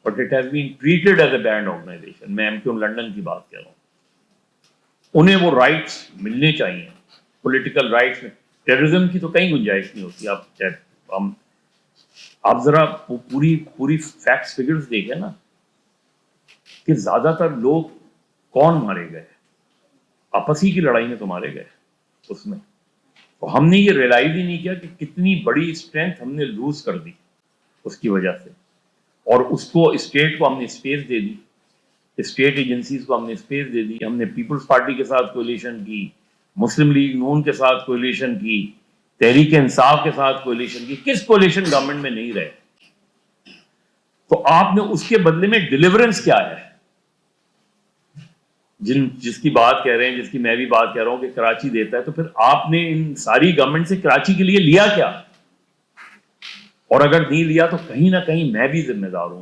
But it has been treated as a banned organization. میں MQ London کی بات کر رہا ہوں. انہیں وہ رائٹس ملنے چاہیے, پولیٹیکل رائٹس میں. ٹیررزم کی تو کہیں گنجائش نہیں ہوتی. آپ ذرا پوری فیکٹس فگرز دیکھیں نا, کہ زیادہ تر لوگ کون مارے گئے, آپسی کی لڑائی میں تو مارے گئے اس میں. تو ہم نے یہ ریئلائز ہی نہیں کیا کہ کتنی بڑی اسٹرینتھ ہم نے لوز کر دی اس کی وجہ سے. اور اس کو اسٹیٹ کو ہم نے اسپیس دے دی, اسٹیٹ ایجنسیز کو ہم نے اسپیس دے دی. ہم نے پیپلز پارٹی کے ساتھ کولیشن کی, مسلم لیگ نون کے ساتھ کولیشن کی, تحریک انصاف کے ساتھ کولیشن کی. کس کولیشن گورنمنٹ میں نہیں رہے؟ تو آپ نے اس کے بدلے میں ڈیلیورنس کیا ہے؟ جس کی بات کہہ رہے ہیں, جس کی میں بھی بات کہہ رہا ہوں کہ کراچی دیتا ہے, تو پھر آپ نے ان ساری گورنمنٹ سے کراچی کے لیے لیا کیا؟ اور اگر نہیں لیا تو کہیں نہ کہیں میں بھی ذمہ دار ہوں.